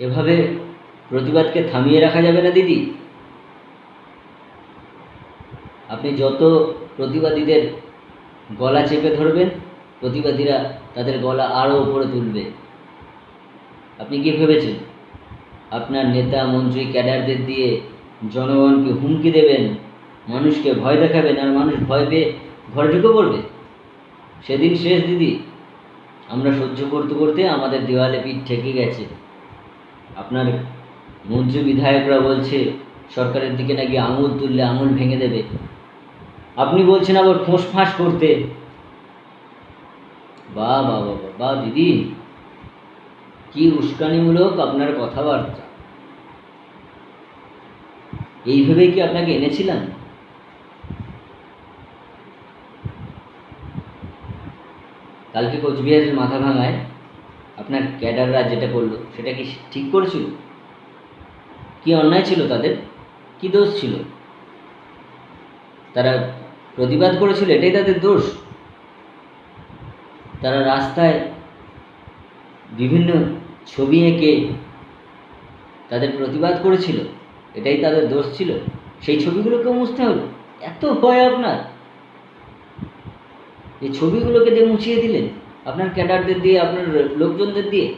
এভাবে প্রতিবাদকে থামিয়ে রাখা যাবে না দিদি। আপনি যত প্রতিবাদীদের গলা চেপে ধরবেন, প্রতিবাদীরা তাদের গলা আরও উপরে তুলবে। আপনি কি ভেবেছেন আপনার নেতা মন্ত্রী ক্যাডারদের দিয়ে জনগণকে হুমকি দেবেন, মানুষকে ভয় দেখাবেন, আর মানুষ ভয় পেয়ে ঘরে ঢুকে পড়বে? সেদিন শেষ দিদি। আমরা সহ্য করতে করতে আমাদের দেওয়ালে পিঠ ঠেকে গেছে। আপনার মন্ত্রী বিধায়করা বলছে সরকারের দিকে নাকি আঙুল তুললে আঙুল ভেঙে দেবে। আপনি বলছেন আবার ফোঁস ফাঁস করতে। বাহ বাহ বাহ বাহ দিদি, কি উস্কানিমূলক আপনার কথাবার্তা। এইভাবেই কি আপনাকে এনেছিলাম? কালকে কোচবিহারের মাথা ভাঙায় আপনার ক্যাডাররা যেটা করলো সেটা কি ঠিক করেছিল? কি অন্যায় ছিল তাদের? কি দোষ ছিল? তারা প্রতিবাদ করেছিল, এটাই তাদের দোষ? তারা রাস্তায় বিভিন্ন ছবি এঁকে তাদের প্রতিবাদ করেছিল, এটাই তাদের দোষ ছিল? সেই ছবিগুলোকেও মুছতে হলো? এত ভয় আপনার? এই ছবিগুলোকে দিয়ে মুছিয়ে দিলেন আপনার ক্যাডারদের দিয়ে, আপনার লোকজনদের দিয়ে।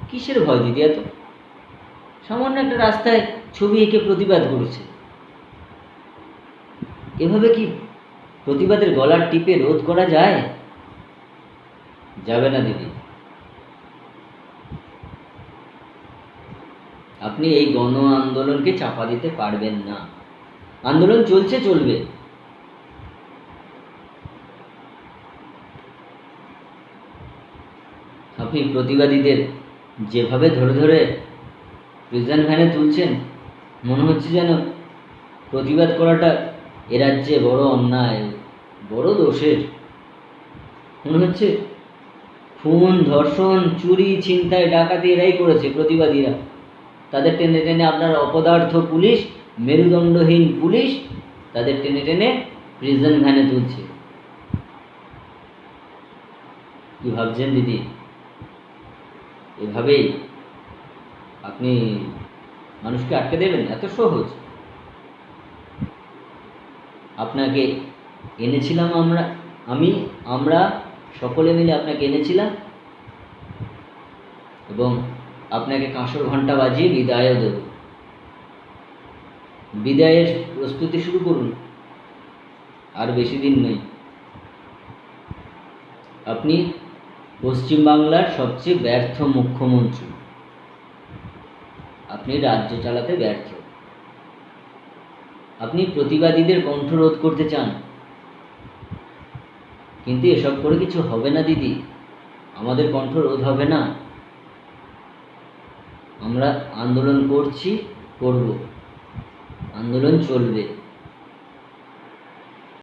কিসের ভয় দিদি এত? সামান্য একটা রাস্তায় ছবি এঁকে প্রতিবাদ করেছে। এভাবে কি প্রতিবাদের গলার টিপে রোধ করা যায়? যাবে না দিদি। আপনি এই গণ আন্দোলনকে চাপা দিতে পারবেন না। আন্দোলন চলছে, চলবে। আপনি প্রতিবাদীদের যেভাবে ধরে ধরে প্রিজন ভ্যানে তুলছেন, মনে হচ্ছে যেন প্রতিবাদ করাটা এ রাজ্যে বড় অন্যায়, বড় দোষের। মনে হচ্ছে খুন, ধর্ষণ, চুরি, ছিনতাই, ডাকাতি এরাই করেছে প্রতিবাদীরা। তাদের টেনে টেনে আপনার অপদার্থ পুলিশ, মেরুদণ্ডহীন পুলিশ, তাদের টেনে টেনে প্রিজন ভ্যানে তুলছে। কি ভাবছেন দিদি? এভাবেই আপনি মানুষকে আটকে দেবেন? এত সহজ? আপনাকে এনেছিলাম আমরা সকলে মিলে আপনাকে এনেছিলাম, এবং আপনাকে কাঁসর ঘণ্টা বাজিয়ে বিদায়ও দেব। বিদায়ের প্রস্তুতি শুরু করুন, আর বেশি দিন নেই। আপনি পশ্চিমবাংলার সবচেয়ে ব্যর্থ মুখ্যমন্ত্রী। আপনি রাজ্য চালাতে ব্যর্থ। আপনি প্রতিবাদীদের কণ্ঠরোধ করতে চান, কিন্তু এসব করে কিছু হবে না দিদি। আমাদের কণ্ঠরোধ হবে না। আমরা আন্দোলন করছি, করব, আন্দোলন চলবে।